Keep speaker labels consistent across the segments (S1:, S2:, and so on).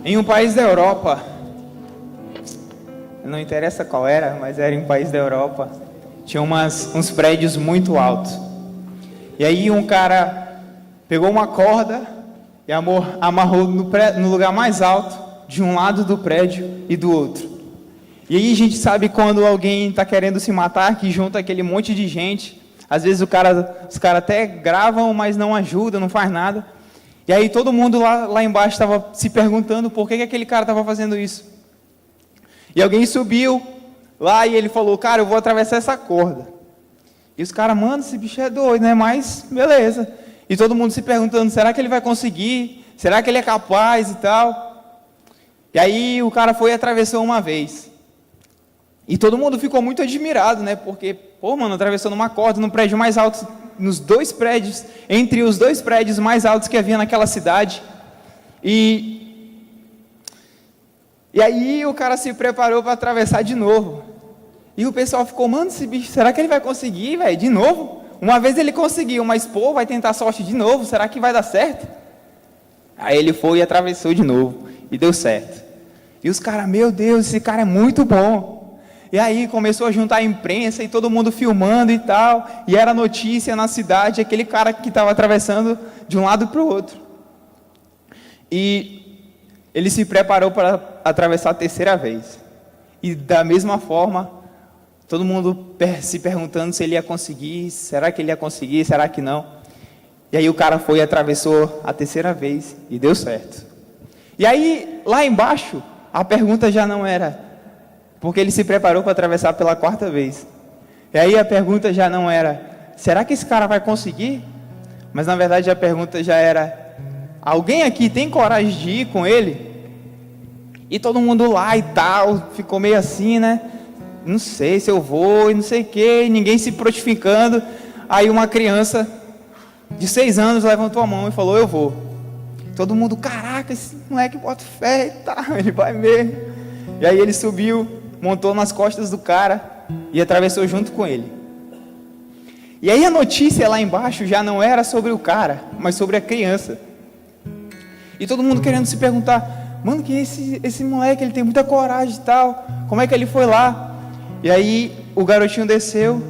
S1: Em um país da Europa, não interessa qual era, mas era em um país da Europa, tinha uns prédios muito altos. E aí um cara pegou uma corda e amarrou no lugar mais alto, de um lado do prédio e do outro. E aí a gente sabe quando alguém está querendo se matar, que junta aquele monte de gente. Às vezes os caras até gravam, mas não ajudam, não faz nada. E aí todo mundo lá embaixo estava se perguntando por que aquele cara estava fazendo isso. E alguém subiu lá e ele falou, cara, eu vou atravessar essa corda. E os caras, mano, esse bicho é doido, né? Mas, beleza. E todo mundo se perguntando, será que ele vai conseguir? Será que ele é capaz e tal? E aí o cara foi e atravessou uma vez. E todo mundo ficou muito admirado, né? Porque, pô, mano, atravessou numa corda, no prédio mais alto, nos dois prédios, entre os dois prédios mais altos que havia naquela cidade. E aí o cara se preparou para atravessar de novo. E o pessoal ficou, mano, esse bicho, será que ele vai conseguir, velho? De novo? Uma vez ele conseguiu, mas, pô, vai tentar sorte de novo, será que vai dar certo? Aí ele foi e atravessou de novo, e deu certo. E os caras, meu Deus, esse cara é muito bom. E aí começou a juntar a imprensa e todo mundo filmando e tal. E era notícia na cidade, aquele cara que estava atravessando de um lado para o outro. E ele se preparou para atravessar a terceira vez. E da mesma forma, todo mundo se perguntando se ele ia conseguir, será que ele ia conseguir, será que não? E aí o cara foi e atravessou a terceira vez e deu certo. E aí, lá embaixo, a pergunta já não era... porque ele se preparou para atravessar pela quarta vez. E aí a pergunta já não era, será que esse cara vai conseguir? Mas na verdade a pergunta já era, alguém aqui tem coragem de ir com ele? E todo mundo lá e tal, ficou meio assim, né? Não sei se eu vou, e não sei o que, e ninguém se prontificando. Aí uma criança de 6 anos levantou a mão e falou, eu vou. Todo mundo, caraca, esse moleque bota fé e tal, ele vai mesmo. E aí ele subiu, montou nas costas do cara e atravessou junto com ele. E aí a notícia lá embaixo já não era sobre o cara, mas sobre a criança. E todo mundo querendo se perguntar, mano, que esse moleque, ele tem muita coragem e tal, como é que ele foi lá? E aí o garotinho desceu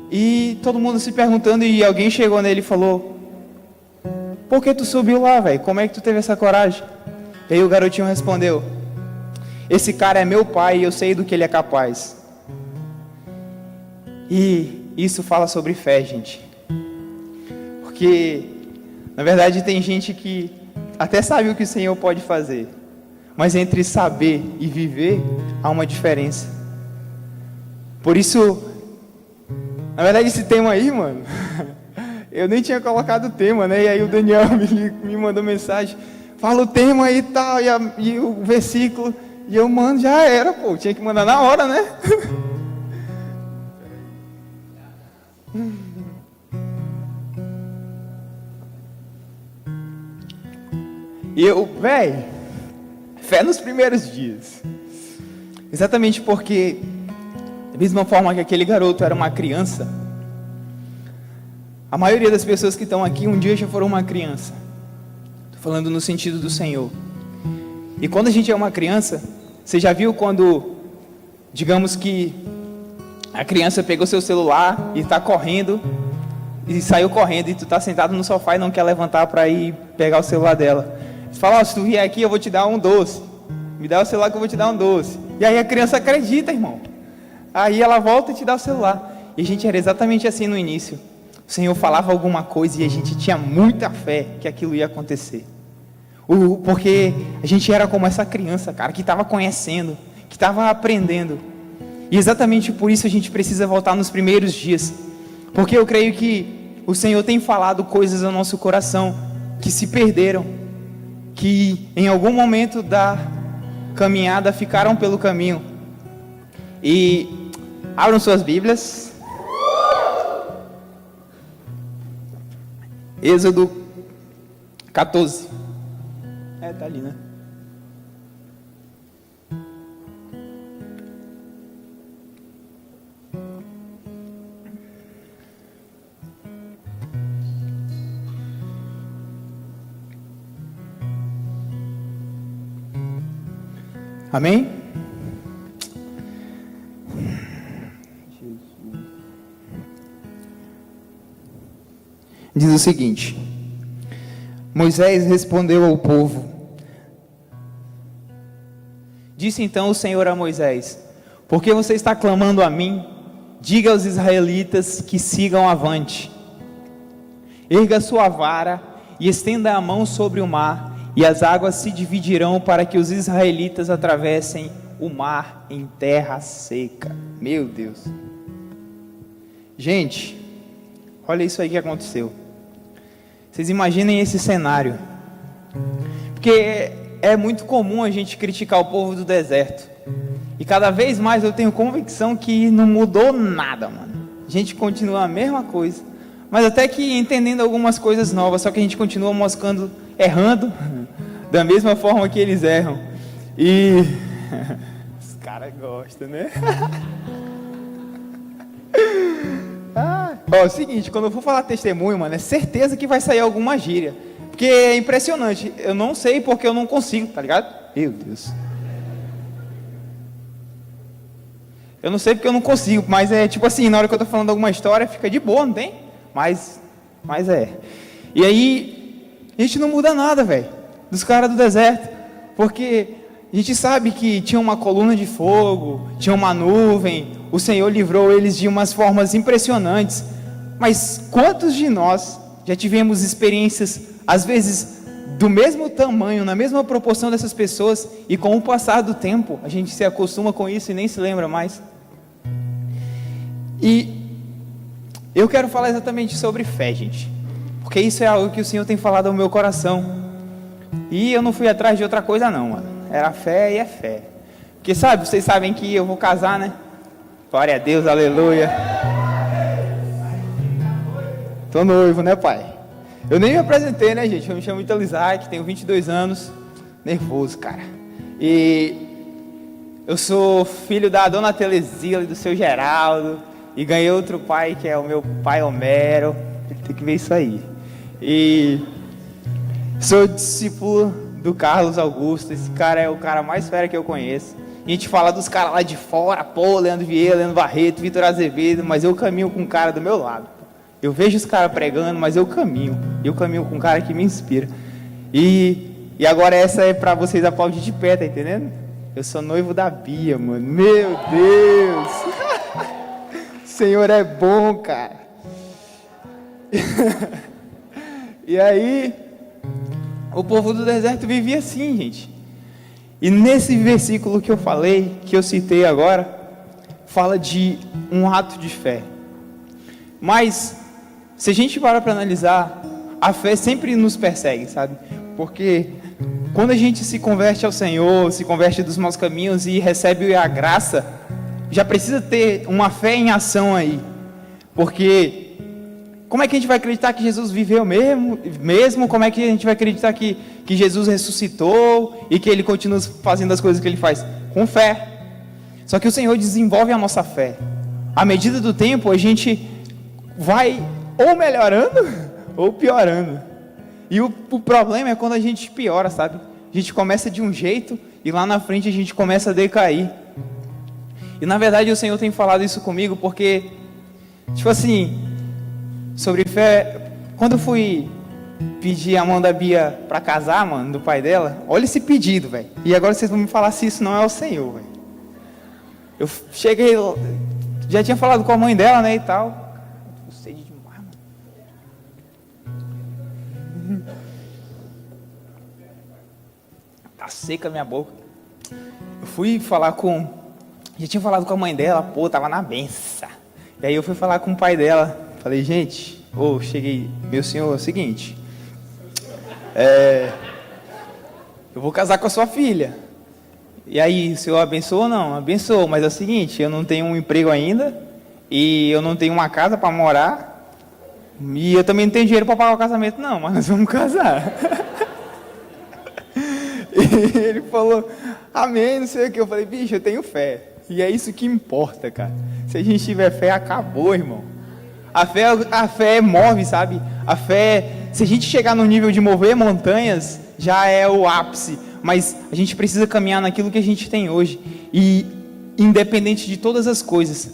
S1: e todo mundo se perguntando, e alguém chegou nele e falou, por que tu subiu lá, velho? Como é que tu teve essa coragem? E aí o garotinho respondeu, esse cara é meu pai e eu sei do que ele é capaz. E isso fala sobre fé, gente. Porque, na verdade, tem gente que até sabe o que o Senhor pode fazer, mas entre saber e viver, há uma diferença. Por isso, na verdade, esse tema aí, mano, eu nem tinha colocado o tema, né? E aí o Daniel me mandou mensagem, fala o tema aí e tal, e o versículo... E eu, mano, já era, pô, tinha que mandar na hora, né? E eu, velho, fé nos primeiros dias. Exatamente porque, da mesma forma que aquele garoto era uma criança, a maioria das pessoas que estão aqui um dia já foram uma criança. Estou falando no sentido do Senhor. E quando a gente é uma criança, você já viu quando, digamos que a criança pegou seu celular e está correndo, e saiu correndo, e tu está sentado no sofá e não quer levantar para ir pegar o celular dela. Você fala, se tu vier aqui eu vou te dar um doce, me dá o celular que eu vou te dar um doce. E aí a criança acredita, irmão. Aí ela volta e te dá o celular. E a gente era exatamente assim no início. O Senhor falava alguma coisa e a gente tinha muita fé que aquilo ia acontecer. Porque a gente era como essa criança, cara, que estava conhecendo, que estava aprendendo. E exatamente por isso a gente precisa voltar nos primeiros dias. Porque eu creio que o Senhor tem falado coisas ao nosso coração que se perderam, que em algum momento da caminhada ficaram pelo caminho. E abram suas Bíblias. Êxodo 14. Tá ali, né? Amém? Diz o seguinte: Moisés respondeu ao povo. Disse então o Senhor a Moisés: por que você está clamando a mim? Diga aos israelitas que sigam avante. Erga sua vara e estenda a mão sobre o mar, e as águas se dividirão para que os israelitas atravessem o mar em terra seca. Meu Deus. Gente, olha isso aí que aconteceu. Vocês imaginem esse cenário. Porque é muito comum a gente criticar o povo do deserto. E cada vez mais eu tenho convicção que não mudou nada, mano. A gente continua a mesma coisa. Mas até que entendendo algumas coisas novas, só que a gente continua moscando, errando, da mesma forma que eles erram. E os caras gostam, né? Ó, é o seguinte, quando eu for falar testemunho, mano, é certeza que vai sair alguma gíria. Porque é impressionante. Eu não sei porque eu não consigo, tá ligado? Meu Deus. Eu não sei porque eu não consigo, mas é tipo assim, na hora que eu tô falando alguma história, fica de boa, não tem? Mas é. E aí, a gente não muda nada, velho, dos caras do deserto. Porque a gente sabe que tinha uma coluna de fogo, tinha uma nuvem, o Senhor livrou eles de umas formas impressionantes. Mas quantos de nós já tivemos experiências, às vezes, do mesmo tamanho, na mesma proporção dessas pessoas, e com o passar do tempo, a gente se acostuma com isso e nem se lembra mais? E eu quero falar exatamente sobre fé, gente, porque isso é algo que o Senhor tem falado ao meu coração, e eu não fui atrás de outra coisa não, mano. Era fé e é fé, porque sabe, vocês sabem que eu vou casar, né? Glória a Deus, aleluia. Tô noivo, né, pai? Eu nem me apresentei, né, gente? Eu me chamo Ítalo Isaac, tenho 22 anos, nervoso, cara. E eu sou filho da dona Telesila e do seu Geraldo, e ganhei outro pai, que é o meu pai Homero. Tem que ver isso aí. E sou discípulo do Carlos Augusto. Esse cara é o cara mais fera que eu conheço. A gente fala dos caras lá de fora, pô, Leandro Vieira, Leandro Barreto, Vitor Azevedo, mas eu caminho com um cara do meu lado. Eu vejo os caras pregando, mas eu caminho com um cara que me inspira. E agora essa é pra vocês aplaudir de pé, tá entendendo? Eu sou noivo da Bia, mano. Meu Deus! O Senhor é bom, cara. E aí, o povo do deserto vivia assim, gente. E nesse versículo que eu falei, que eu citei agora, fala de um ato de fé. Mas, se a gente para analisar, a fé sempre nos persegue, sabe? Porque quando a gente se converte ao Senhor, se converte dos maus caminhos e recebe a graça, já precisa ter uma fé em ação aí. Porque como é que a gente vai acreditar que Jesus viveu mesmo? Como é que a gente vai acreditar que Jesus ressuscitou e que Ele continua fazendo as coisas que Ele faz? Com fé. Só que o Senhor desenvolve a nossa fé. À medida do tempo, a gente vai ou melhorando ou piorando. E o problema é quando a gente piora, sabe? A gente começa de um jeito e lá na frente a gente começa a decair. E na verdade o Senhor tem falado isso comigo porque, tipo assim, sobre fé, quando eu fui pedir a mão da Bia pra casar, mano, do pai dela, olha esse pedido, velho. E agora vocês vão me falar se isso não é o Senhor, velho. Eu cheguei, já tinha falado com a mãe dela, né, e tal. Tô sede demais, mano. Tá seca a minha boca. Eu fui falar já tinha falado com a mãe dela, pô, tava na benção. E aí eu fui falar com o pai dela. Falei, gente, cheguei, meu senhor, é o seguinte, eu vou casar com a sua filha. E aí, o senhor abençoou ou não? Abençoou, mas é o seguinte, eu não tenho um emprego ainda, e eu não tenho uma casa para morar, e eu também não tenho dinheiro para pagar o casamento não, mas nós vamos casar. E ele falou, amém, não sei o que. Eu falei, bicho, eu tenho fé. E é isso que importa, cara. Se a gente tiver fé, acabou, irmão. A fé move, sabe? A fé, se a gente chegar no nível de mover montanhas, já é o ápice. mas a gente precisa caminhar naquilo que a gente tem hoje. E independente de todas as coisas,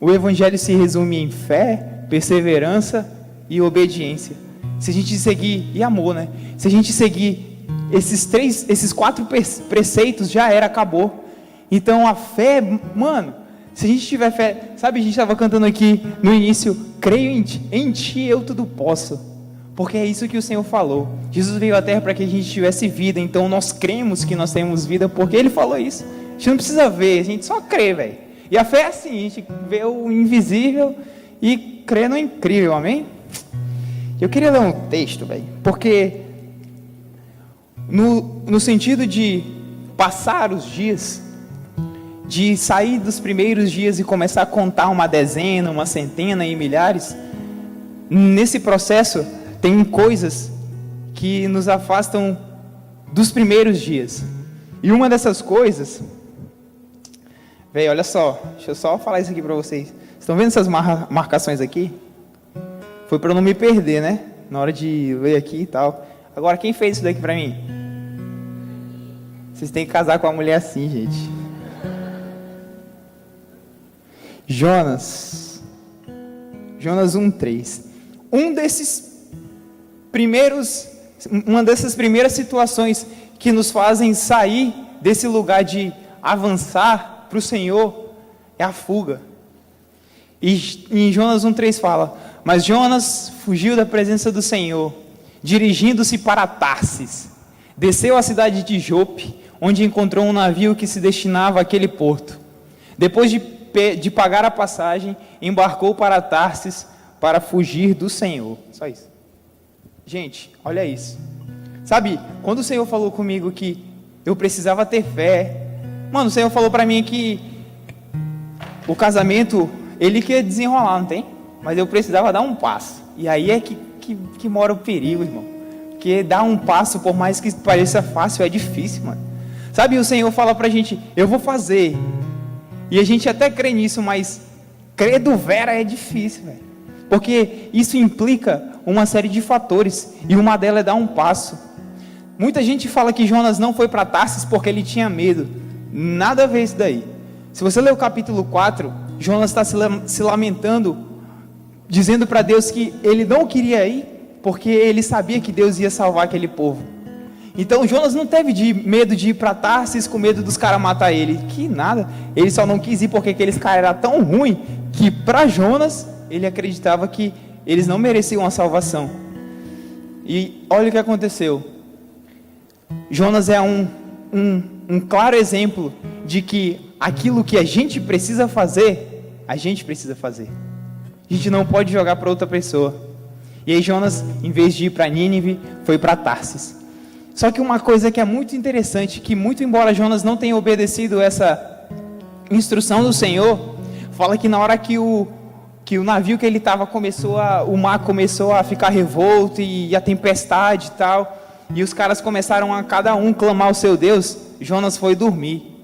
S1: o Evangelho se resume em fé, perseverança e obediência. Se a gente seguir, e amor, né? Se a gente seguir esses 4 preceitos, já era, acabou. Então a fé, mano, se a gente tiver fé, sabe, a gente estava cantando aqui no início, creio em ti eu tudo posso, porque é isso que o Senhor falou. Jesus veio à terra para que a gente tivesse vida, então nós cremos que nós temos vida, porque Ele falou isso. A gente não precisa ver, a gente só crê, velho. E a fé é assim, a gente vê o invisível e crê no incrível, amém? Eu queria ler um texto, velho, porque no sentido de passar os dias, de sair dos primeiros dias e começar a contar uma dezena, uma centena e milhares, nesse processo tem coisas que nos afastam dos primeiros dias. E uma dessas coisas, velho, olha só, deixa eu só falar isso aqui para vocês. Estão vendo essas marcações aqui? Foi para eu não me perder, né? Na hora de ler aqui e tal. Agora, quem fez isso daqui para mim? Vocês têm que casar com uma mulher assim, gente. Jonas 1:3. Uma dessas primeiras situações que nos fazem sair desse lugar de avançar para o Senhor é a fuga. E em Jonas 1:3 fala: mas Jonas fugiu da presença do Senhor, dirigindo-se para Tarsis. Desceu à cidade de Jope, onde encontrou um navio que se destinava àquele porto. Depois de pagar a passagem, embarcou para Tarsis para fugir do Senhor. Só isso. Gente, olha isso. Sabe, quando o Senhor falou comigo que eu precisava ter fé, mano, o Senhor falou para mim que o casamento, Ele quer desenrolar, não tem? Mas eu precisava dar um passo. E aí é que mora o perigo, irmão. Porque dar um passo, por mais que pareça fácil, é difícil, mano. Sabe, o Senhor fala pra gente: eu vou fazer. E a gente até crê nisso, mas crer do vera é difícil, velho. Porque isso implica uma série de fatores. E uma delas é dar um passo. Muita gente fala que Jonas não foi para Tarsis porque ele tinha medo. Nada a ver isso daí. Se você ler o capítulo 4, Jonas está se lamentando, dizendo para Deus que ele não queria ir, porque ele sabia que Deus ia salvar aquele povo. Então Jonas não teve medo de ir para Tarsis com medo dos caras matar ele. Que nada, ele só não quis ir porque aqueles caras eram tão ruins, que para Jonas, ele acreditava que eles não mereciam a salvação. E olha o que aconteceu. Jonas é um claro exemplo de que aquilo que a gente precisa fazer, a gente precisa fazer. A gente não pode jogar para outra pessoa. E aí Jonas, em vez de ir para Nínive, foi para Tarsis. Só que uma coisa que é muito interessante, que muito embora Jonas não tenha obedecido essa instrução do Senhor, fala que na hora que o navio que ele estava o mar começou a ficar revolto e a tempestade e tal, e os caras começaram a cada um clamar ao seu Deus, Jonas foi dormir.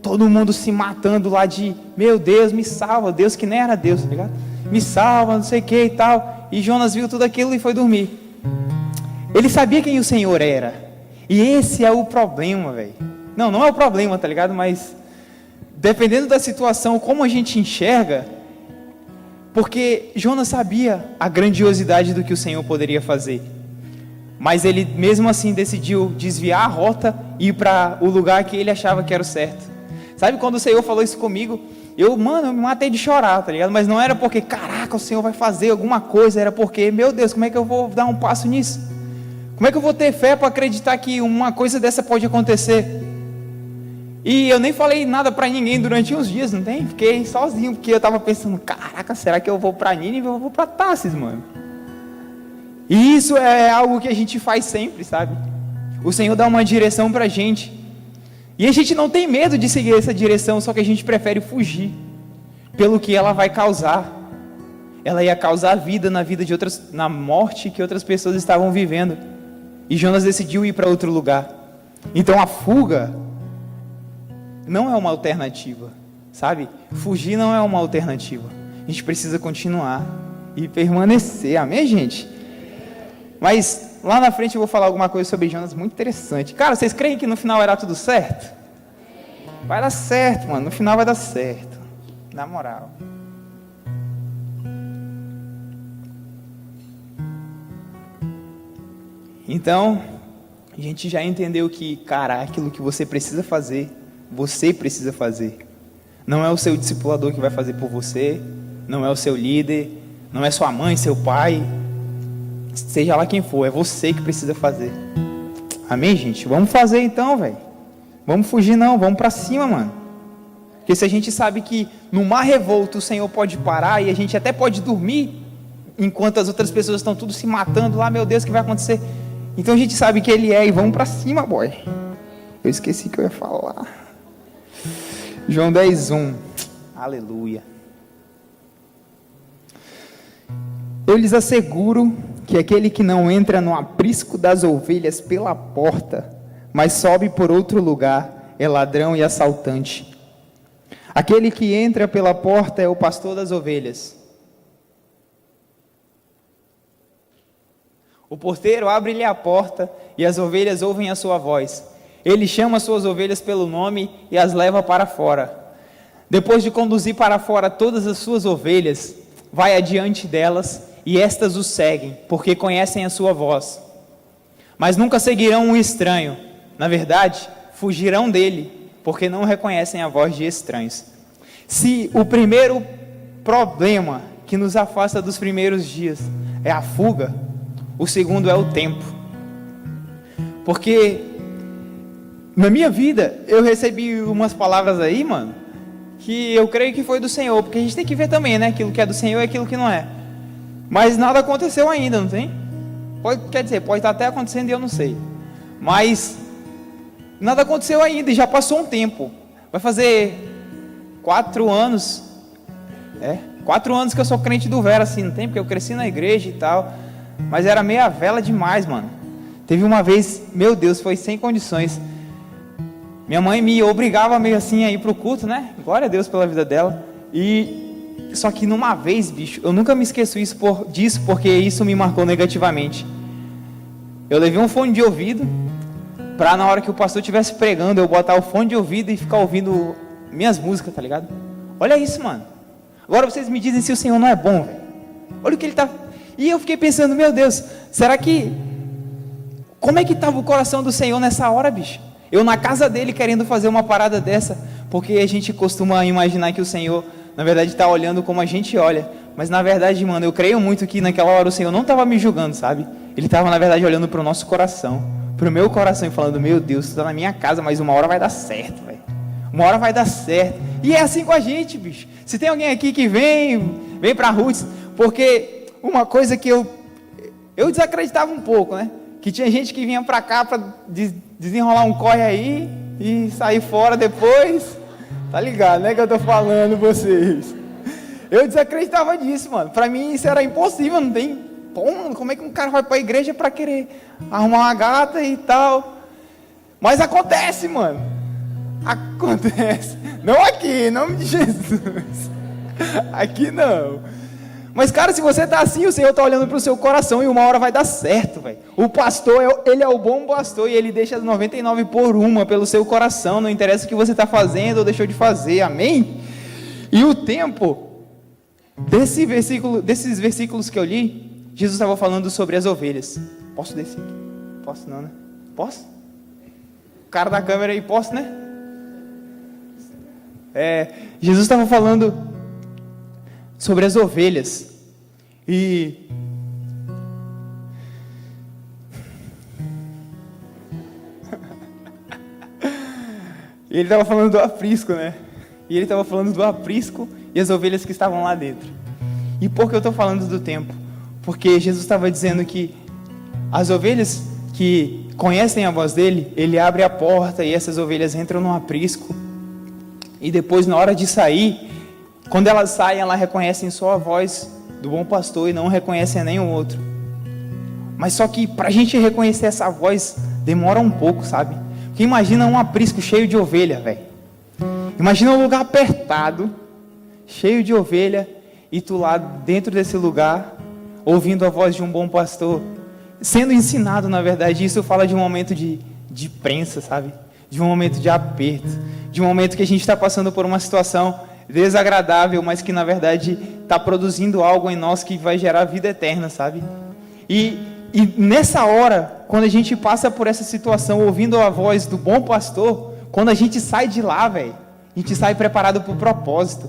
S1: Todo mundo se matando lá de, meu Deus, me salva, Deus que nem era Deus, tá ligado? Me salva, não sei o que e tal. E Jonas viu tudo aquilo e foi dormir. Ele sabia quem o Senhor era. E esse é o problema, velho. Não é o problema, tá ligado? Mas dependendo da situação, como a gente enxerga, porque Jonas sabia a grandiosidade do que o Senhor poderia fazer. Mas ele mesmo assim decidiu desviar a rota e ir para o lugar que ele achava que era o certo. Sabe quando o Senhor falou isso comigo? Eu me matei de chorar, tá ligado? Mas não era porque, caraca, o Senhor vai fazer alguma coisa. Era porque, meu Deus, como é que eu vou dar um passo nisso? Como é que eu vou ter fé para acreditar que uma coisa dessa pode acontecer? E eu nem falei nada para ninguém durante uns dias, não tem? Fiquei sozinho, porque eu estava pensando, caraca, será que eu vou para Nínive ou eu vou para Tarsis, mano? E isso é algo que a gente faz sempre, sabe? O Senhor dá uma direção para a gente. E a gente não tem medo de seguir essa direção, só que a gente prefere fugir. Pelo que ela vai causar. Ela ia causar vida na vida de outras, na morte que outras pessoas estavam vivendo. E Jonas decidiu ir para outro lugar. Então a fuga não é uma alternativa, sabe? Fugir não é uma alternativa. A gente precisa continuar e permanecer, amém, gente? Mas lá na frente eu vou falar alguma coisa sobre Jonas muito interessante. Cara, vocês creem que no final vai dar tudo certo? Vai dar certo, mano. No final vai dar certo. Na moral. Então, a gente já entendeu que, cara, aquilo que você precisa fazer, você precisa fazer. Não é o seu discipulador que vai fazer por você, não é o seu líder, não é sua mãe, seu pai, seja lá quem for, é você que precisa fazer. Amém, gente? Vamos fazer então, velho. Vamos fugir não, vamos pra cima, mano. Porque se a gente sabe que no mar revolto o Senhor pode parar e a gente até pode dormir, enquanto as outras pessoas estão tudo se matando lá, meu Deus, o que vai acontecer? Então a gente sabe que Ele é e vamos pra cima, boy. Eu esqueci que eu ia falar. João 10:1. Aleluia. Eu lhes asseguro que aquele que não entra no aprisco das ovelhas pela porta, mas sobe por outro lugar, é ladrão e assaltante. Aquele que entra pela porta é o pastor das ovelhas. O porteiro abre-lhe a porta e as ovelhas ouvem a sua voz. Ele chama as suas ovelhas pelo nome e as leva para fora. Depois de conduzir para fora todas as suas ovelhas, vai adiante delas e estas o seguem, porque conhecem a sua voz. Mas nunca seguirão um estranho. Na verdade, fugirão dele, porque não reconhecem a voz de estranhos. Se o primeiro problema que nos afasta dos primeiros dias é a fuga, o segundo é o tempo. Porque na minha vida eu recebi umas palavras aí, mano, que eu creio que foi do Senhor, porque a gente tem que ver também, né, aquilo que é do Senhor e aquilo que não é. Mas nada aconteceu ainda, não tem? Quer dizer, pode estar até acontecendo e eu não sei. Mas nada aconteceu ainda e já passou um tempo. Vai fazer 4 anos. 4 anos que eu sou crente do Vera, assim, não tem? Porque eu cresci na igreja e tal. Mas era meia vela demais, mano. Teve uma vez, meu Deus, foi sem condições. Minha mãe me obrigava meio assim a ir pro culto, né? Glória a Deus pela vida dela. E só que numa vez, bicho, eu nunca me esqueço disso, porque isso me marcou negativamente. Eu levei um fone de ouvido para na hora que o pastor estivesse pregando, eu botar o fone de ouvido e ficar ouvindo minhas músicas, tá ligado? Olha isso, mano. Agora vocês me dizem se o Senhor não é bom, velho. Olha o que Ele tá... E eu fiquei pensando, meu Deus, será que... Como é que estava o coração do Senhor nessa hora, bicho? Eu na casa dele querendo fazer uma parada dessa, porque a gente costuma imaginar que o Senhor, na verdade, está olhando como a gente olha. Mas na verdade, mano, eu creio muito que naquela hora o Senhor não estava me julgando, sabe? Ele estava, na verdade, olhando para o nosso coração, para o meu coração e falando, meu Deus, tu está na minha casa, mas uma hora vai dar certo, velho. Uma hora vai dar certo. E é assim com a gente, bicho. Se tem alguém aqui que vem para Roots, porque uma coisa que eu desacreditava um pouco, né? Que tinha gente que vinha para cá para desenrolar um corre aí e sair fora depois. Tá ligado, né, que eu tô falando vocês? Eu desacreditava disso, mano. Para mim isso era impossível, não tem... Pô, mano, como é que um cara vai para a igreja para querer arrumar uma gata e tal? Mas acontece, mano. Acontece. Não aqui, em nome de Jesus. Aqui não. Mas, cara, se você tá assim, o Senhor tá olhando pro seu coração e uma hora vai dar certo, velho. O pastor, ele é o bom pastor e ele deixa as 99 por uma pelo seu coração. Não interessa o que você tá fazendo ou deixou de fazer, amém? E o tempo, desses versículos que eu li, Jesus estava falando sobre as ovelhas. Posso descer aqui? Posso não, né? Posso? O cara da câmera aí, posso, né? Jesus estava falando sobre as ovelhas. E ele estava falando do aprisco, né? E ele estava falando do aprisco e as ovelhas que estavam lá dentro. E por que eu estou falando do tempo? Porque Jesus estava dizendo que as ovelhas que conhecem a voz dele, ele abre a porta e essas ovelhas entram no aprisco. E depois, na hora de sair, quando elas saem, elas reconhecem só a voz do bom pastor e não reconhecem a nenhum outro. Mas só que para a gente reconhecer essa voz, demora um pouco, sabe? Porque imagina um aprisco cheio de ovelha, velho. Imagina um lugar apertado, cheio de ovelha, e tu lá dentro desse lugar, ouvindo a voz de um bom pastor. sendo ensinado, na verdade. Isso fala de um momento de prensa, sabe? De um momento de aperto, de um momento que a gente está passando por uma situação desagradável, mas que na verdade está produzindo algo em nós que vai gerar vida eterna, sabe? E nessa hora, quando a gente passa por essa situação, ouvindo a voz do bom pastor, quando a gente sai de lá, velho, a gente sai preparado para o propósito,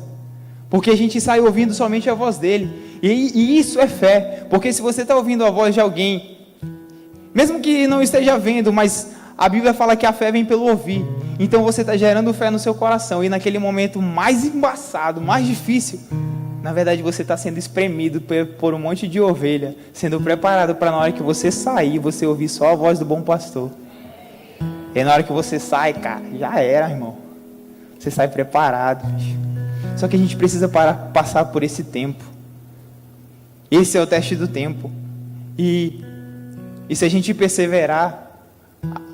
S1: porque a gente sai ouvindo somente a voz dele, e isso é fé, porque se você está ouvindo a voz de alguém, mesmo que não esteja vendo, mas a Bíblia fala que a fé vem pelo ouvir, então você está gerando fé no seu coração, e naquele momento mais embaçado, mais difícil, na verdade você está sendo espremido por um monte de ovelha, sendo preparado para na hora que você sair, você ouvir só a voz do bom pastor. E na hora que você sai, cara, já era, irmão. Você sai preparado, bicho. Só que a gente precisa passar por esse tempo. Esse é o teste do tempo. E se a gente perseverar,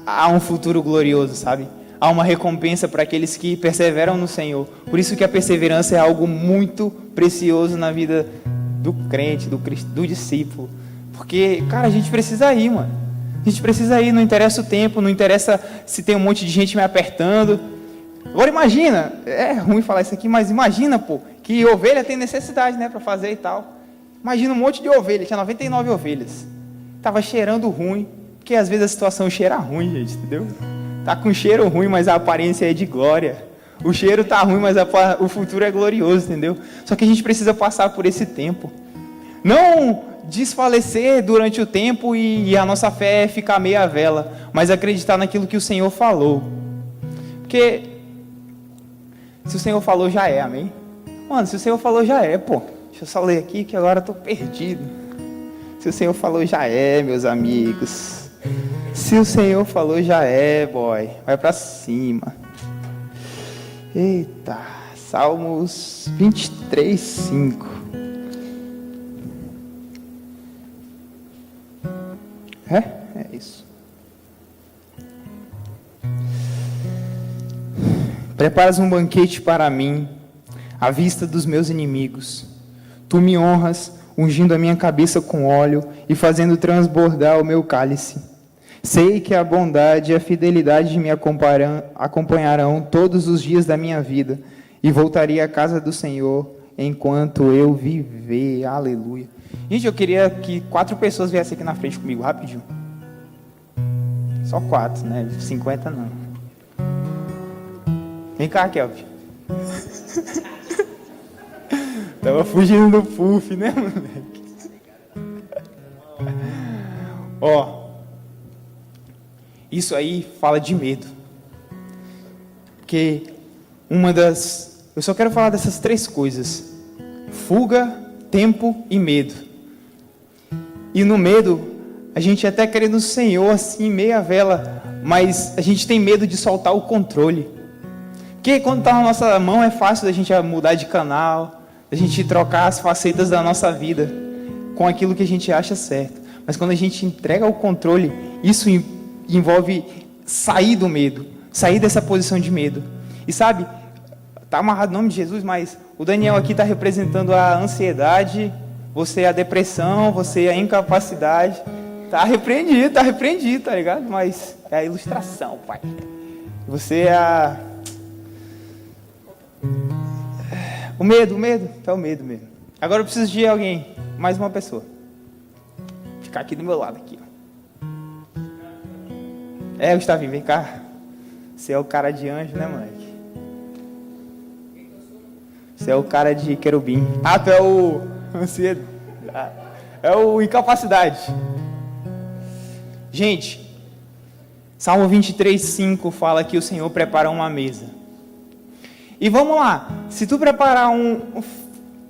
S1: há um futuro glorioso, sabe? Há uma recompensa para aqueles que perseveram no Senhor. Por isso que a perseverança é algo muito precioso na vida do crente, do discípulo. Porque, cara, a gente precisa ir, mano. A gente precisa ir, não interessa o tempo, não interessa se tem um monte de gente me apertando. Agora imagina, é ruim falar isso aqui, mas imagina, pô, que ovelha tem necessidade, né, para fazer e tal. Imagina um monte de ovelha, tinha 99 ovelhas. Tava cheirando ruim, porque às vezes a situação cheira ruim, gente, entendeu? Tá com cheiro ruim, mas a aparência é de glória. O cheiro tá ruim, mas o futuro é glorioso, entendeu? Só que a gente precisa passar por esse tempo. Não desfalecer durante o tempo e a nossa fé ficar meia vela, mas acreditar naquilo que o Senhor falou. Porque se o Senhor falou, já é, amém? Mano, se o Senhor falou, já é, pô. Deixa eu só ler aqui que agora eu tô perdido. Se o Senhor falou, já é, meus amigos. Se o Senhor falou, já é, boy. Vai pra cima. Eita. Salmos 23, 5. É isso. Preparas um banquete para mim, à vista dos meus inimigos. Tu me honras, ungindo a minha cabeça com óleo e fazendo transbordar o meu cálice. Sei que a bondade e a fidelidade me acompanharão todos os dias da minha vida, e voltarei à casa do Senhor enquanto eu viver. Aleluia. Gente, eu queria que 4 pessoas viessem aqui na frente comigo, rapidinho. Só 4, né? 50 não. Vem cá, Kelvin. Tava fugindo do puff, né, moleque? Ó, isso aí fala de medo. Porque eu só quero falar dessas 3 coisas: fuga, tempo e medo. E no medo, a gente até quer ir no Senhor assim, meia vela, mas a gente tem medo de soltar o controle. Porque quando está na nossa mão é fácil da gente mudar de canal, da gente trocar as facetas da nossa vida com aquilo que a gente acha certo. Mas quando a gente entrega o controle, isso envolve sair do medo, sair dessa posição de medo. E sabe, está amarrado no nome de Jesus, mas o Daniel aqui está representando a ansiedade, você a depressão, você a incapacidade. Tá repreendido, tá ligado? Mas é a ilustração, pai. Você é o medo, é o medo mesmo. Agora eu preciso de alguém, mais uma pessoa. Ficar aqui do meu lado, aqui, ó. Gustavinho, vem cá. Você é o cara de anjo, né, moleque? Você é o cara de querubim. Ah, tu é o ansiedade. É o incapacidade. Gente, Salmo 23, 5 fala que o Senhor prepara uma mesa. E vamos lá, se tu preparar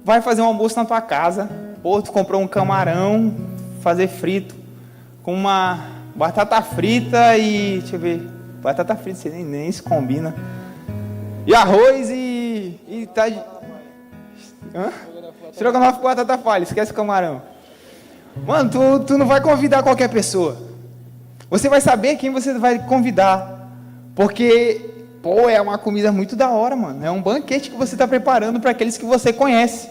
S1: vai fazer um almoço na tua casa, ou tu comprou um camarão, fazer frito, com uma batata frita e, deixa eu ver, batata frita, você nem se combina, e arroz e tá de... Estrogonofe com batata palha, esquece o camarão. Mano, tu não vai convidar qualquer pessoa. Você vai saber quem você vai convidar. Porque, é uma comida muito da hora, mano. É um banquete que você está preparando para aqueles que você conhece.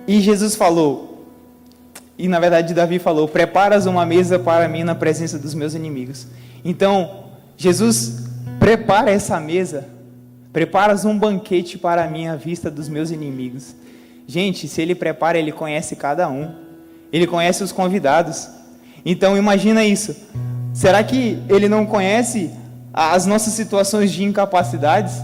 S1: E Jesus falou, E na verdade Davi falou: preparas uma mesa para mim na presença dos meus inimigos. Então, Jesus prepara essa mesa, preparas um banquete para mim à vista dos meus inimigos. Gente, se ele prepara, ele conhece cada um, ele conhece os convidados. Então imagina isso, será que ele não conhece as nossas situações de incapacidades?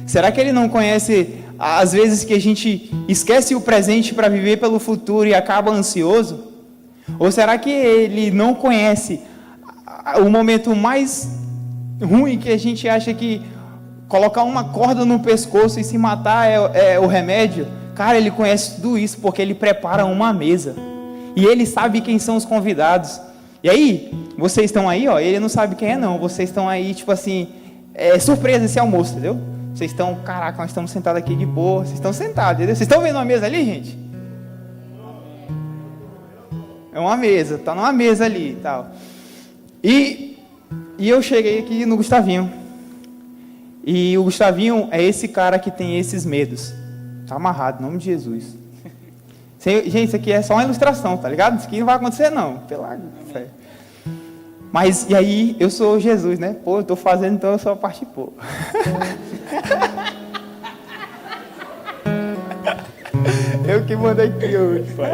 S1: Será que ele não conhece as vezes que a gente esquece o presente para viver pelo futuro e acaba ansioso? Ou será que ele não conhece o momento mais ruim, que a gente acha que colocar uma corda no pescoço e se matar é o remédio? Cara, ele conhece tudo isso porque ele prepara uma mesa. E ele sabe quem são os convidados. E aí, vocês estão aí, ó, ele não sabe quem é não. Vocês estão aí, tipo assim, surpresa esse almoço, entendeu? Vocês estão, caraca, nós estamos sentados aqui de boa. Vocês estão sentados, entendeu? Vocês estão vendo uma mesa ali, gente? É uma mesa, tá numa mesa ali e tal. E eu cheguei aqui no Gustavinho. E o Gustavinho é esse cara que tem esses medos. Tá amarrado, em nome de Jesus. Gente, isso aqui é só uma ilustração, tá ligado? Isso aqui não vai acontecer não, pela fé. Mas, e aí, eu sou Jesus, né? Pô, eu tô fazendo, então eu sou a parte boa. Eu que mandei aqui hoje, pai.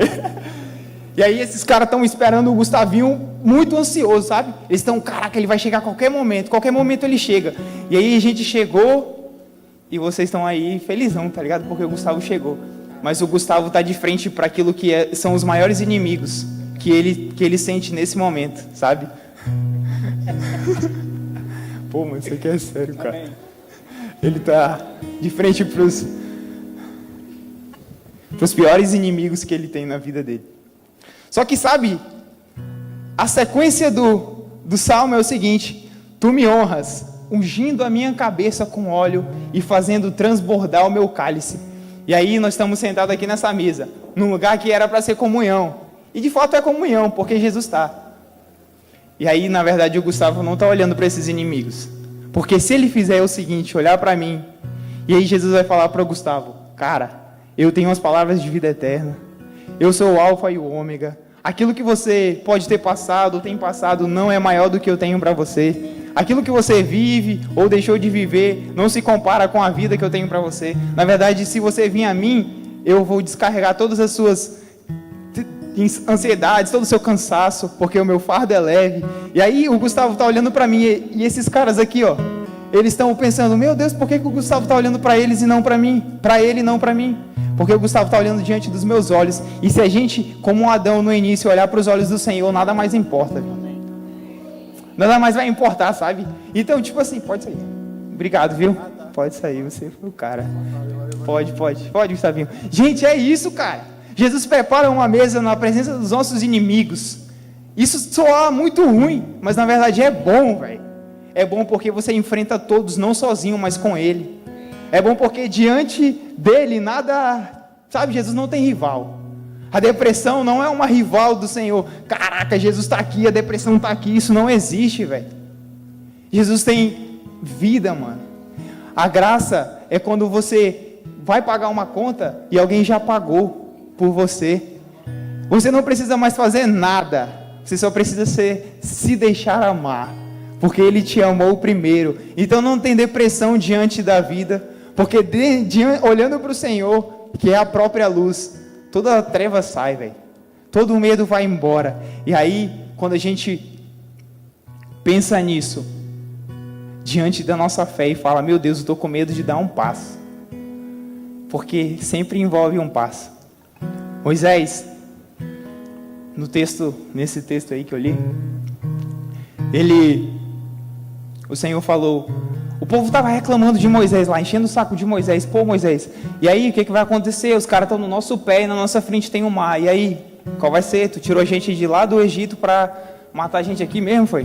S1: E aí, esses caras estão esperando o Gustavinho muito ansioso, sabe? Eles estão, caraca, ele vai chegar a qualquer momento ele chega. E aí, a gente chegou, e vocês estão aí felizão, tá ligado? Porque o Gustavo chegou. Mas o Gustavo está de frente para aquilo que são os maiores inimigos que ele sente nesse momento, sabe? Pô, mano, isso aqui é sério, cara. Ele está de frente para os piores inimigos que ele tem na vida dele. Só que, sabe, a sequência do salmo é o seguinte: tu me honras, ungindo a minha cabeça com óleo e fazendo transbordar o meu cálice. E aí nós estamos sentados aqui nessa mesa, num lugar que era para ser comunhão. E de fato é comunhão, porque Jesus está. E aí, na verdade, o Gustavo não está olhando para esses inimigos. Porque se ele fizer o seguinte, olhar para mim, e aí Jesus vai falar para o Gustavo: cara, eu tenho as palavras de vida eterna. Eu sou o alfa e o ômega. Aquilo que você pode ter passado ou tem passado não é maior do que eu tenho para você. Aquilo que você vive ou deixou de viver não se compara com a vida que eu tenho para você. Na verdade, se você vir a mim, eu vou descarregar todas as suas ansiedades, todo o seu cansaço, porque o meu fardo é leve. E aí o Gustavo está olhando para mim, e esses caras aqui, ó, eles estão pensando: meu Deus, por que o Gustavo está olhando para eles e não para mim? Para ele e não para mim? Porque o Gustavo está olhando diante dos meus olhos. E se a gente, como um Adão no início, olhar para os olhos do Senhor, nada mais importa. Nada mais vai importar, sabe? Então, tipo assim, pode sair. Obrigado, viu? Pode sair, você foi o cara. Pode, Gustavinho. Gente, é isso, cara. Jesus prepara uma mesa na presença dos nossos inimigos. Isso soa muito ruim, mas na verdade é bom, velho. É bom porque você enfrenta todos, não sozinho, mas com Ele. É bom porque diante dele nada, sabe, Jesus não tem rival. A depressão não é uma rival do Senhor. Caraca, Jesus está aqui, a depressão está aqui. Isso não existe, velho. Jesus tem vida, mano. A graça é quando você vai pagar uma conta e alguém já pagou por você. Você não precisa mais fazer nada. Você só precisa se deixar amar, porque Ele te amou primeiro. Então não tem depressão diante da vida, porque olhando para o Senhor, que é a própria luz, toda a treva sai, velho. Todo o medo vai embora. E aí, quando a gente pensa nisso, diante da nossa fé, e fala: meu Deus, eu estou com medo de dar um passo. Porque sempre envolve um passo. Moisés, nesse texto aí que eu li, o Senhor falou, o povo estava reclamando de Moisés lá, enchendo o saco de Moisés. Pô, Moisés, e aí, o que vai acontecer? Os caras estão no nosso pé e na nossa frente tem o mar. E aí, qual vai ser? Tu tirou a gente de lá do Egito para matar a gente aqui mesmo, foi?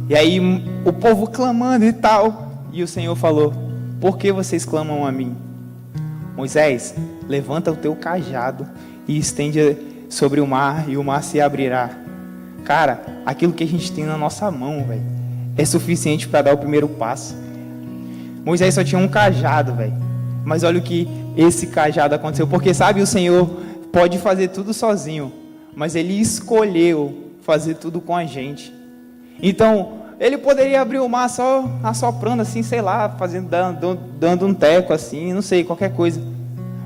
S1: E aí, o povo clamando e tal. E o Senhor falou: por que vocês clamam a mim? Moisés, levanta o teu cajado e estende sobre o mar, e o mar se abrirá. Cara, aquilo que a gente tem na nossa mão, velho, é suficiente para dar o primeiro passo. Moisés só tinha um cajado, velho. Mas olha o que esse cajado aconteceu. Porque, sabe, o Senhor pode fazer tudo sozinho, mas Ele escolheu fazer tudo com a gente. Então, Ele poderia abrir o mar só assoprando assim, sei lá, dando um teco assim, não sei, qualquer coisa.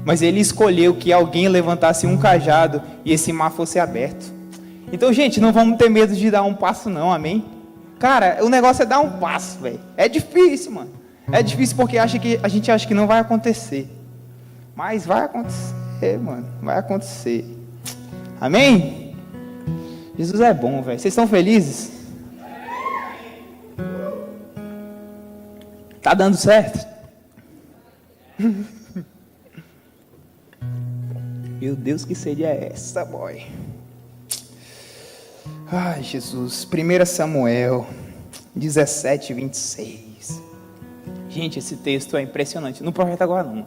S1: Mas Ele escolheu que alguém levantasse um cajado e esse mar fosse aberto. Então, gente, não vamos ter medo de dar um passo não, amém? Cara, o negócio é dar um passo, velho. É difícil, mano. É difícil porque a gente acha que não vai acontecer. Mas vai acontecer, mano. Vai acontecer. Amém? Jesus é bom, velho. Vocês estão felizes? Tá dando certo? Meu Deus, que sede é essa, boy? Ai, Jesus. 1 Samuel 17, 26. Gente, esse texto é impressionante. Não projeta agora não.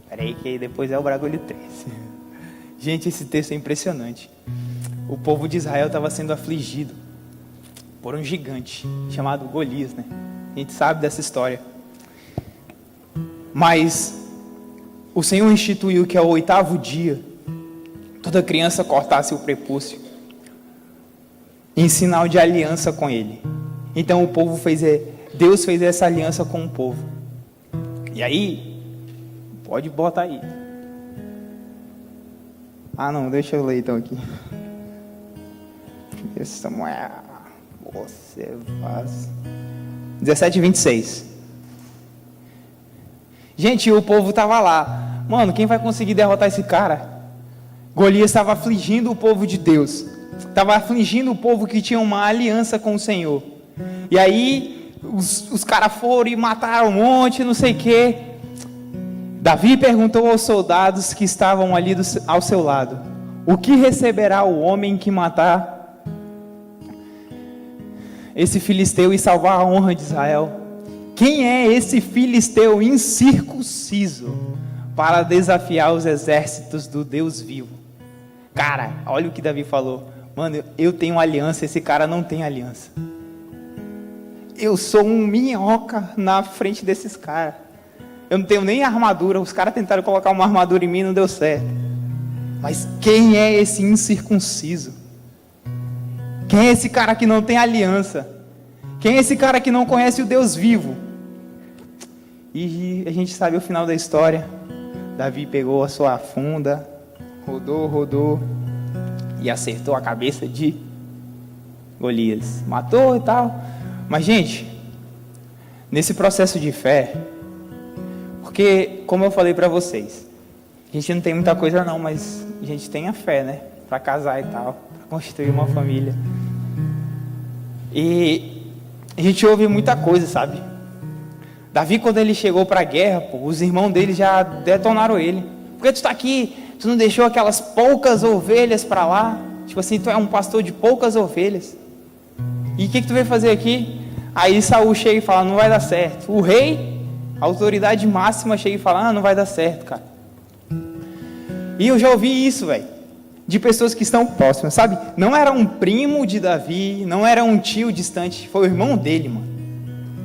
S1: Peraí que depois é o Bragulho 13. Gente, esse texto é impressionante. O povo de Israel estava sendo afligido por um gigante chamado Golias, né? A gente sabe dessa história. Mas o Senhor instituiu que ao 8º dia toda criança cortasse o prepúcio em sinal de aliança com ele. Então Deus fez essa aliança com o povo. E aí, pode botar aí. Ah não, deixa eu ler então aqui. Samuel, você faz 17, 26. Gente, o povo estava lá. Mano, quem vai conseguir derrotar esse cara? Golias estava afligindo o povo de Deus. Estava afligindo o povo que tinha uma aliança com o Senhor. E aí, os caras foram e mataram um monte, não sei o quê. Davi perguntou aos soldados que estavam ali ao seu lado: o que receberá o homem que matar esse filisteu e salvar a honra de Israel? Quem é esse filisteu incircunciso para desafiar os exércitos do Deus vivo? Cara, olha o que Davi falou. Mano, eu tenho aliança, esse cara não tem aliança. Eu sou um minhoca na frente desses caras. Eu não tenho nem armadura. Os caras tentaram colocar uma armadura em mim, não deu certo. Mas quem é esse incircunciso? Quem é esse cara que não tem aliança? Quem é esse cara que não conhece o Deus vivo? E a gente sabe o final da história. Davi pegou a sua funda, rodou e acertou a cabeça de Golias. Matou e tal. Mas, gente, nesse processo de fé, porque, como eu falei para vocês, a gente não tem muita coisa não, mas a gente tem a fé, né? Para casar e tal, para construir uma família. E a gente ouve muita coisa, sabe? Davi, quando ele chegou para a guerra, os irmãos dele já detonaram ele. Por que tu está aqui? Tu não deixou aquelas poucas ovelhas para lá? Tipo assim, tu é um pastor de poucas ovelhas. E o que tu veio fazer aqui? Aí Saul chega e fala: não vai dar certo. O rei, a autoridade máxima, chega e fala: não vai dar certo, cara. E eu já ouvi isso, velho, de pessoas que estão próximas, sabe? Não era um primo de Davi, não era um tio distante, foi o irmão dele, mano.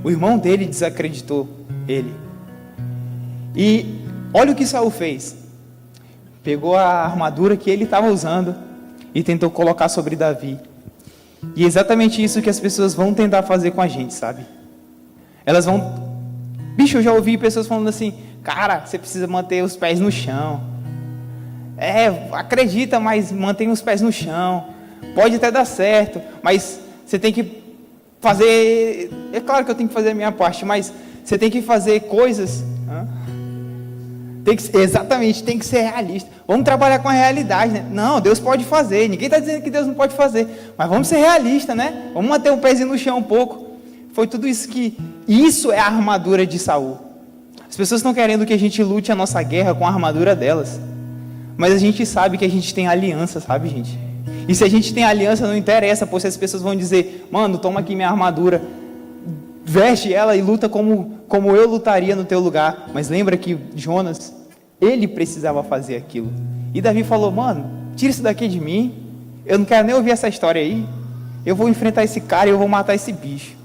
S1: O irmão dele desacreditou ele. E olha o que Saul fez. Pegou a armadura que ele estava usando e tentou colocar sobre Davi. E é exatamente isso que as pessoas vão tentar fazer com a gente, sabe? Elas vão... Bicho, eu já ouvi pessoas falando assim: cara, você precisa manter os pés no chão. Acredita, mas mantém os pés no chão. Pode até dar certo, mas você tem que fazer... É claro que eu tenho que fazer a minha parte, mas você tem que fazer coisas... Exatamente, tem que ser realista. Vamos trabalhar com a realidade, né? Não, Deus pode fazer. Ninguém está dizendo que Deus não pode fazer. Mas vamos ser realistas, né? Vamos manter o pezinho no chão um pouco. Foi tudo isso que... Isso é a armadura de Saul. As pessoas estão querendo que a gente lute a nossa guerra com a armadura delas. Mas a gente sabe que a gente tem aliança, sabe, gente? E se a gente tem aliança, não interessa, pois as pessoas vão dizer: mano, toma aqui minha armadura, veste ela e luta como eu lutaria no teu lugar. Mas lembra que Jonas, ele precisava fazer aquilo. E Davi falou: mano, tira isso daqui de mim, eu não quero nem ouvir essa história aí. Eu vou enfrentar esse cara e eu vou matar esse bicho.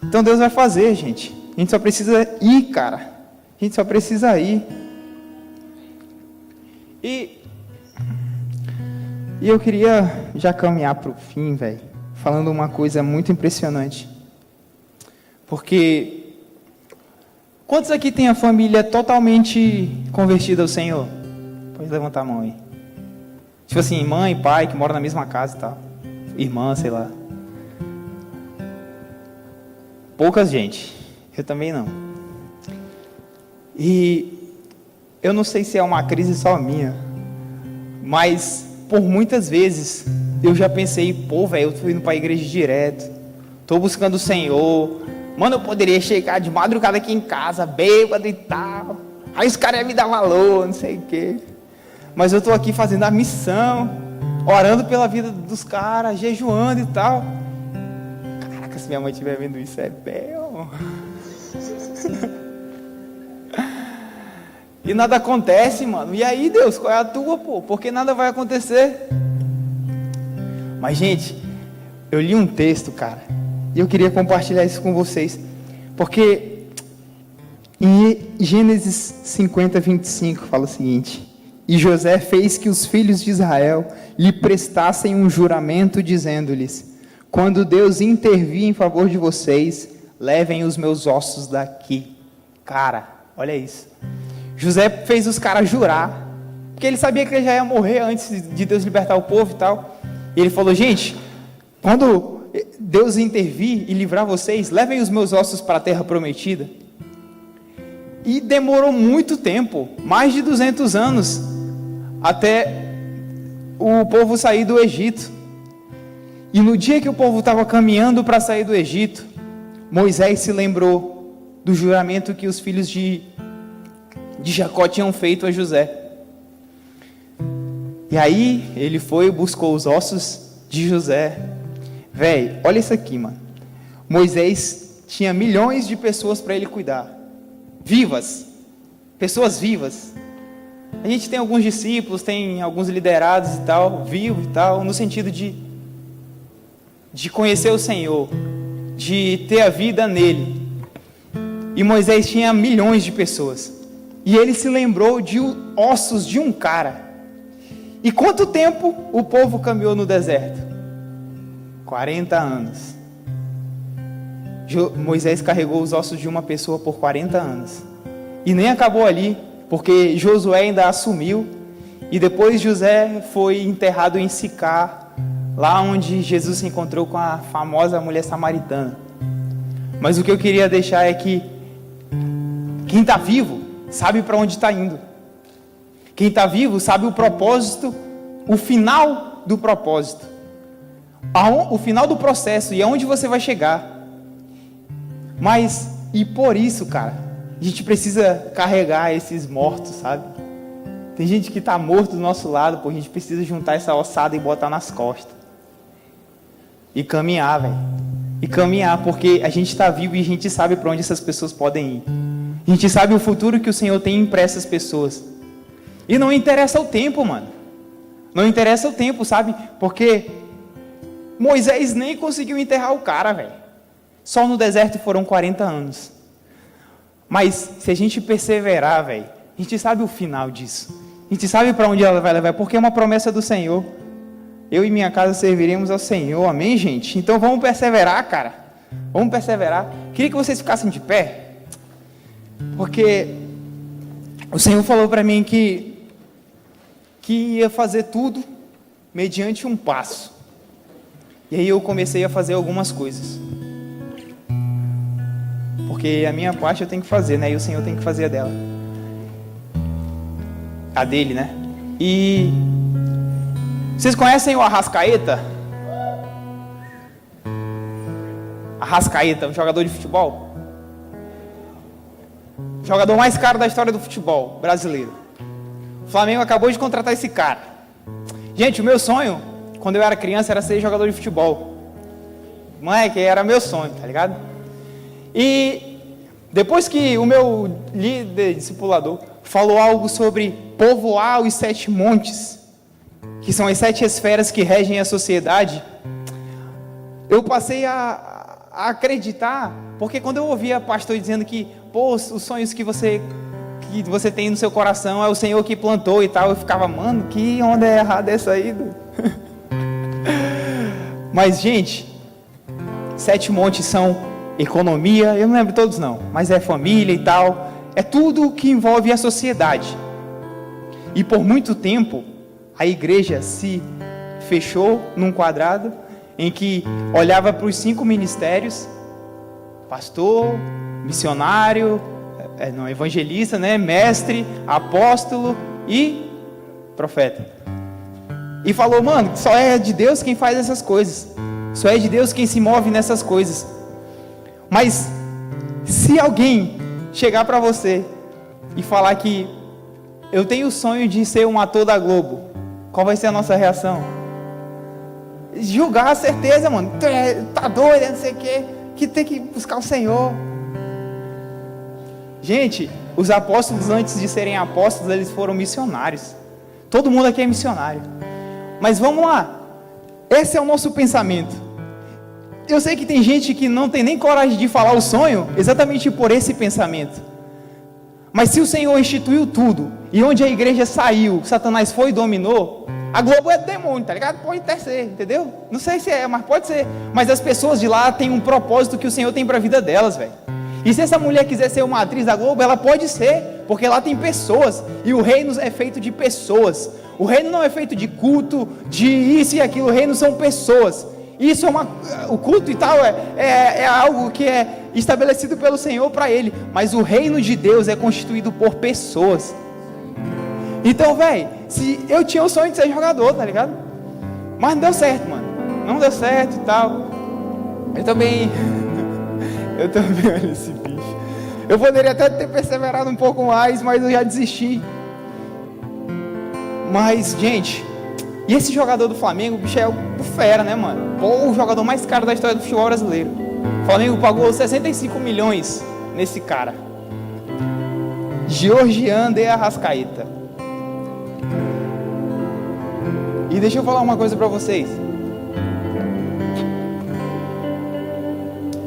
S1: Então Deus vai fazer, gente. A gente só precisa ir, cara. A gente só precisa ir. E E eu queria já caminhar para o fim, velho, falando uma coisa muito impressionante. Porque quantos aqui tem a família totalmente convertida ao Senhor? Pode levantar a mão aí. Tipo assim, mãe, pai, que moram na mesma casa e tal. Irmã, sei lá. Poucas gente. Eu também não. E eu não sei se é uma crise só minha, mas por muitas vezes eu já pensei, pô, velho, eu tô indo pra igreja direto, tô buscando o Senhor, mano, eu poderia chegar de madrugada aqui em casa, bêbado e tal, aí os caras iam me dar valor, não sei o quê, mas eu tô aqui fazendo a missão, orando pela vida dos caras, jejuando e tal. Caraca, se minha mãe estiver vendo isso, é bel. E nada acontece, mano. E aí, Deus, qual é a tua, pô? Porque nada vai acontecer. Mas, gente, eu li um texto, cara, e eu queria compartilhar isso com vocês. Porque em Gênesis 50, 25, fala o seguinte: E José fez que os filhos de Israel lhe prestassem um juramento, dizendo-lhes: Quando Deus intervir em favor de vocês, levem os meus ossos daqui. Cara, olha isso. José fez os caras jurar, porque ele sabia que ele já ia morrer antes de Deus libertar o povo e tal. E ele falou: gente, quando Deus intervir e livrar vocês, levem os meus ossos para a terra prometida. E demorou muito tempo, mais de 200 anos, até o povo sair do Egito. E no dia que o povo estava caminhando para sair do Egito, Moisés se lembrou do juramento que os filhos de Jacó tinham feito a José. E aí ele foi e buscou os ossos de José. Véi, olha isso aqui, mano. Moisés tinha milhões de pessoas para ele cuidar, vivas, pessoas vivas. A gente tem alguns discípulos, tem alguns liderados e tal, vivos e tal, no sentido de conhecer o Senhor, de ter a vida nele. E Moisés tinha milhões de pessoas. E ele se lembrou de ossos de um cara. E quanto tempo o povo caminhou no deserto? 40 anos. Moisés carregou os ossos de uma pessoa por 40 anos. E nem acabou ali, porque Josué ainda assumiu. E depois José foi enterrado em Sicar, lá onde Jesus se encontrou com a famosa mulher samaritana. Mas o que eu queria deixar é que quem está vivo sabe para onde está indo. Quem está vivo sabe o propósito, o final do propósito, o final do processo e aonde você vai chegar. Mas, e por isso, cara, a gente precisa carregar esses mortos, sabe? Tem gente que está morto do nosso lado, pô, a gente precisa juntar essa ossada e botar nas costas. E caminhar, velho. E caminhar, porque a gente está vivo e a gente sabe para onde essas pessoas podem ir. A gente sabe o futuro que o Senhor tem para essas pessoas. E não interessa o tempo, mano. Não interessa o tempo, sabe? Porque Moisés nem conseguiu enterrar o cara, velho. Só no deserto foram 40 anos. Mas se a gente perseverar, velho, a gente sabe o final disso. A gente sabe para onde ela vai levar, porque é uma promessa do Senhor. Eu e minha casa serviremos ao Senhor, amém, gente? Então vamos perseverar, cara. Vamos perseverar. Queria que vocês ficassem de pé, porque o Senhor falou para mim que ia fazer tudo mediante um passo. E aí eu comecei a fazer algumas coisas. Porque a minha parte eu tenho que fazer, né? E o Senhor tem que fazer a dela. A dele, né? E vocês conhecem o Arrascaeta? Arrascaeta, um jogador de futebol. Jogador mais caro da história do futebol brasileiro. O Flamengo acabou de contratar esse cara. Gente, o meu sonho, quando eu era criança, era ser jogador de futebol. Moleque, era meu sonho, tá ligado? E depois que o meu líder discipulador falou algo sobre povoar os 7 montes, que são as 7 esferas que regem a sociedade, eu passei a acreditar, porque quando eu ouvia pastor dizendo que, pô, os sonhos que você tem no seu coração é o Senhor que plantou e tal, eu ficava, mano, que onda errada é essa aí? Mas, gente, 7 montes são economia, eu não lembro todos não, mas é família e tal, é tudo que envolve a sociedade. E por muito tempo, a igreja se fechou num quadrado, em que olhava para os 5 ministérios, pastor, missionário, evangelista, né, mestre, apóstolo e profeta. E falou, mano, só é de Deus quem faz essas coisas, só é de Deus quem se move nessas coisas. Mas se alguém chegar para você e falar que eu tenho o sonho de ser um ator da Globo, qual vai ser a nossa reação? Julgar a certeza, mano, tá doido, não sei o que tem que buscar o Senhor. Gente, os apóstolos, antes de serem apóstolos, eles foram missionários. Todo mundo aqui é missionário. Mas vamos lá, esse é o nosso pensamento. Eu sei que tem gente que não tem nem coragem de falar o sonho, exatamente por esse pensamento. Mas se o Senhor instituiu tudo, e onde a igreja saiu, Satanás foi e dominou, a Globo é demônio, tá ligado? Pode até ser, entendeu? Não sei se é, mas pode ser. Mas as pessoas de lá têm um propósito que o Senhor tem para a vida delas, velho. E se essa mulher quiser ser uma atriz da Globo, ela pode ser, porque lá tem pessoas, e o reino é feito de pessoas. O reino não é feito de culto, de isso e aquilo, o reino são pessoas. Isso é o culto e tal é algo que é estabelecido pelo Senhor para ele, mas o reino de Deus é constituído por pessoas. Então, velho, se eu tinha o sonho de ser jogador, tá ligado? Mas não deu certo, mano. Não deu certo e tal. Eu também, olha esse bicho. Eu poderia até ter perseverado um pouco mais, mas eu já desisti. Mas, gente, e esse jogador do Flamengo, o bicho é o fera, né, mano? Pô, o jogador mais caro da história do futebol brasileiro. O Flamengo pagou 65 milhões nesse cara. Georgian de Arrascaeta. E deixa eu falar uma coisa pra vocês.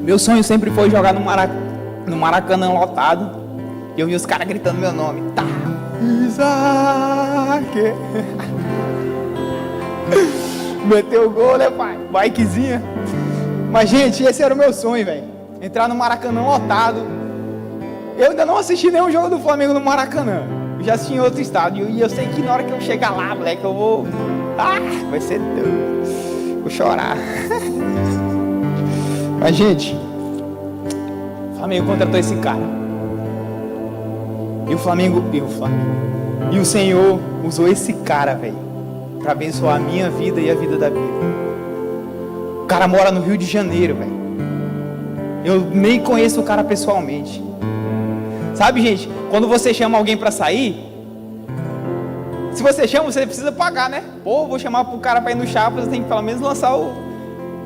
S1: Meu sonho sempre foi jogar no Maracanã lotado. E eu vi os caras gritando meu nome. Tá, Isaac. Meteu o gol, né, pai? Bikezinha. Mas, gente, esse era o meu sonho, velho. Entrar no Maracanã lotado. Eu ainda não assisti nenhum jogo do Flamengo no Maracanã. Eu já assisti em outro estádio. E eu sei que na hora que eu chegar lá, moleque, eu vou... vai ser doido. Vou chorar. Mas, gente, o Flamengo contratou esse cara. E o Senhor usou esse cara, velho, para abençoar a minha vida e a vida da Bíblia. O cara mora no Rio de Janeiro, velho. Eu nem conheço o cara pessoalmente. Sabe, gente, quando você chama alguém para sair, se você chama, você precisa pagar, né? Pô, vou chamar pro cara para ir no Chapas, eu tenho que pelo menos lançar o...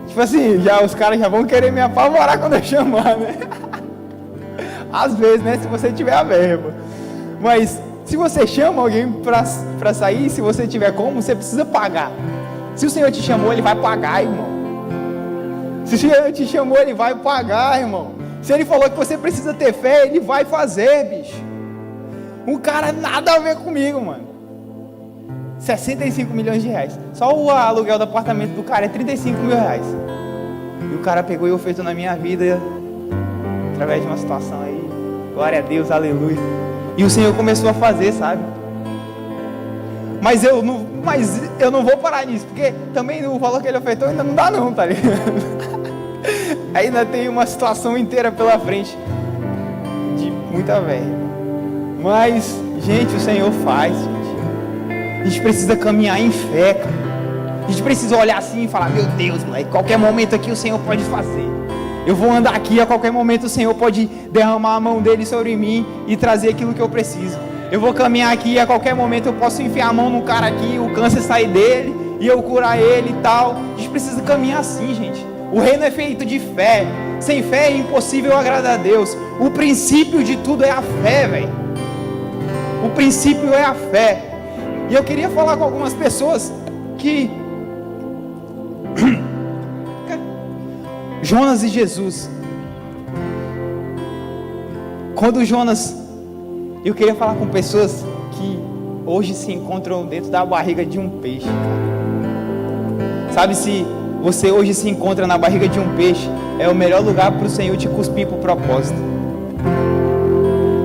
S1: Tipo assim, os caras já vão querer me apavorar quando eu chamar, né? Às vezes, né? Se você tiver a verba. Mas se você chama alguém para sair, se você tiver como, você precisa pagar. Se o Senhor te chamou, Ele vai pagar, irmão. Se o Senhor te chamou, Ele vai pagar, irmão. Se Ele falou que você precisa ter fé, Ele vai fazer, bicho. O cara nada a ver comigo, mano. 65 milhões de reais. Só o aluguel do apartamento do cara é 35 mil reais. E o cara pegou e ofertou na minha vida, através de uma situação aí. Glória a Deus, aleluia. E o Senhor começou a fazer, sabe? Mas eu não vou parar nisso, porque também o valor que ele ofertou ainda não dá não, tá ligado? Ainda tem uma situação inteira pela frente, de muita velha. Mas, gente, o Senhor faz, gente. A gente precisa caminhar em fé, cara. A gente precisa olhar assim e falar, meu Deus, moleque, qualquer momento aqui o Senhor pode fazer. Eu vou andar aqui, a qualquer momento o Senhor pode derramar a mão dele sobre mim e trazer aquilo que eu preciso. Eu vou caminhar aqui, a qualquer momento eu posso enfiar a mão no cara aqui, o câncer sair dele e eu curar ele e tal. A gente precisa caminhar assim, gente. O reino é feito de fé. Sem fé é impossível agradar a Deus. O princípio de tudo é a fé, velho. O princípio é a fé. E eu queria falar com algumas pessoas que... Jonas e Jesus. Quando Jonas... Eu queria falar com pessoas que hoje se encontram dentro da barriga de um peixe, cara. Sabe, se você hoje se encontra na barriga de um peixe, é o melhor lugar para o Senhor te cuspir para o propósito.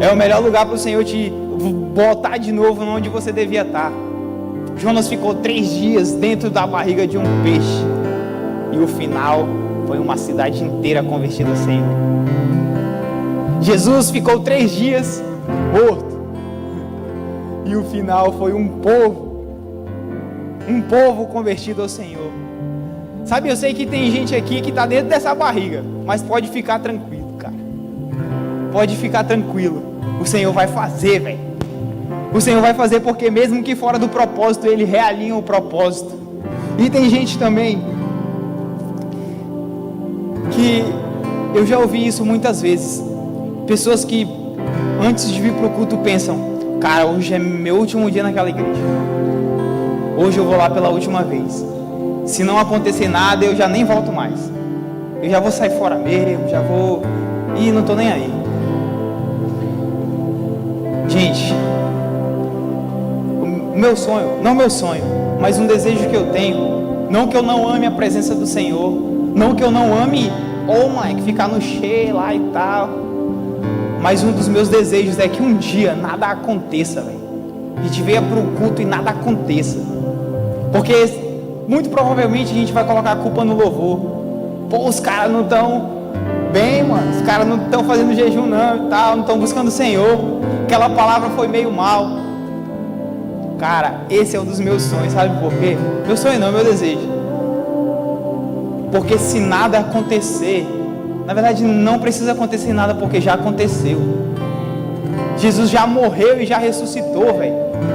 S1: É o melhor lugar para o Senhor te botar de novo onde você devia estar. Jonas ficou 3 dias dentro da barriga de um peixe, e o final foi uma cidade inteira convertida ao Senhor. Jesus ficou 3 dias morto, e o final foi um povo convertido ao Senhor. Sabe, eu sei que tem gente aqui que está dentro dessa barriga, mas pode ficar tranquilo, cara. Pode ficar tranquilo. O Senhor vai fazer, velho. O Senhor vai fazer, porque mesmo que fora do propósito, Ele realinha o propósito. E tem gente também que eu já ouvi isso muitas vezes. Pessoas que antes de vir para o culto pensam: cara, hoje é meu último dia naquela igreja. Hoje eu vou lá pela última vez. Se não acontecer nada, eu já nem volto mais. Eu já vou sair fora mesmo, já vou... Ih, não estou nem aí. Gente, o meu sonho, não meu sonho, mas um desejo que eu tenho, não que eu não ame a presença do Senhor, não que eu não ame, moleque, ficar no cheio lá e tal, mas um dos meus desejos é que um dia nada aconteça, velho. A gente venha para o culto e nada aconteça, porque muito provavelmente a gente vai colocar a culpa no louvor. Pô, os caras não estão bem, mano, os caras não estão fazendo jejum não e tal, não estão buscando o Senhor, aquela palavra foi meio mal. Cara, esse é um dos meus sonhos, sabe por quê? Meu sonho não, meu desejo. Porque se nada acontecer, na verdade não precisa acontecer nada, porque já aconteceu. Jesus já morreu e já ressuscitou, velho.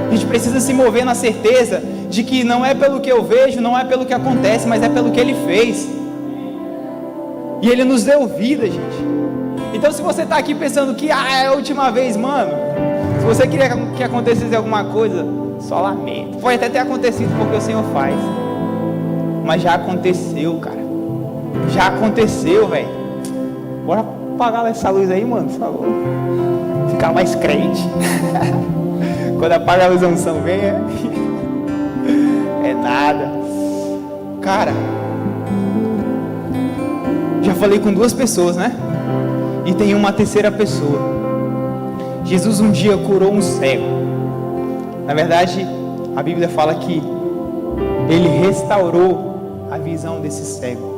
S1: A gente precisa se mover na certeza de que não é pelo que eu vejo, não é pelo que acontece, mas é pelo que Ele fez. E Ele nos deu vida, gente. Então, se você está aqui pensando que é a última vez, mano, se você queria que acontecesse alguma coisa, só lamento. Pode até ter acontecido porque o Senhor faz, mas já aconteceu, cara. Já aconteceu, velho. Bora apagar essa luz aí, mano, por favor. Ficar mais crente. Quando apaga a luz, a unção vem, é nada. Cara, já falei com 2 pessoas, né? E tem uma terceira pessoa. Jesus um dia curou um cego. Na verdade, a Bíblia fala que Ele restaurou a visão desse cego.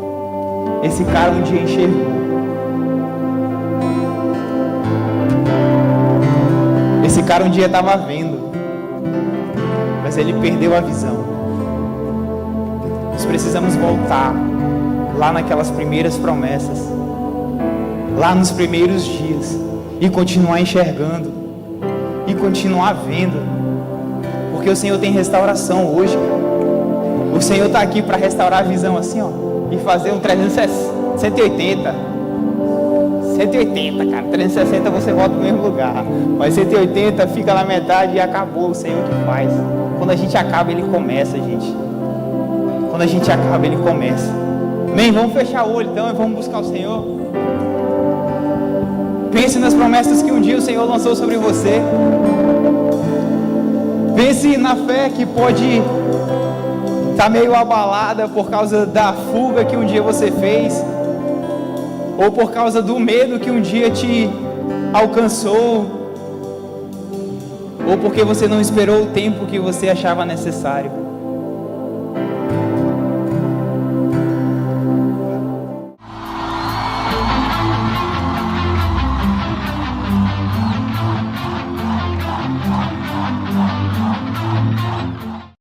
S1: Esse cara um dia enxergou. Esse cara um dia estava vendo, mas ele perdeu a visão. Nós precisamos voltar lá naquelas primeiras promessas, lá nos primeiros dias, e continuar enxergando, e continuar vendo, porque o Senhor tem restauração hoje, cara. O Senhor está aqui para restaurar a visão assim, ó, e fazer um 180, cara. 360 você volta no mesmo lugar, mas 180 fica na metade e acabou. O Senhor que faz. Quando a gente acaba, Ele começa, gente. Quando a gente acaba, Ele começa. Amém? Vamos fechar o olho então e vamos buscar o Senhor. Pense nas promessas que um dia o Senhor lançou sobre você. Pense na fé que pode estar meio abalada por causa da fuga que um dia você fez, ou por causa do medo que um dia te alcançou, ou porque você não esperou o tempo que você achava necessário.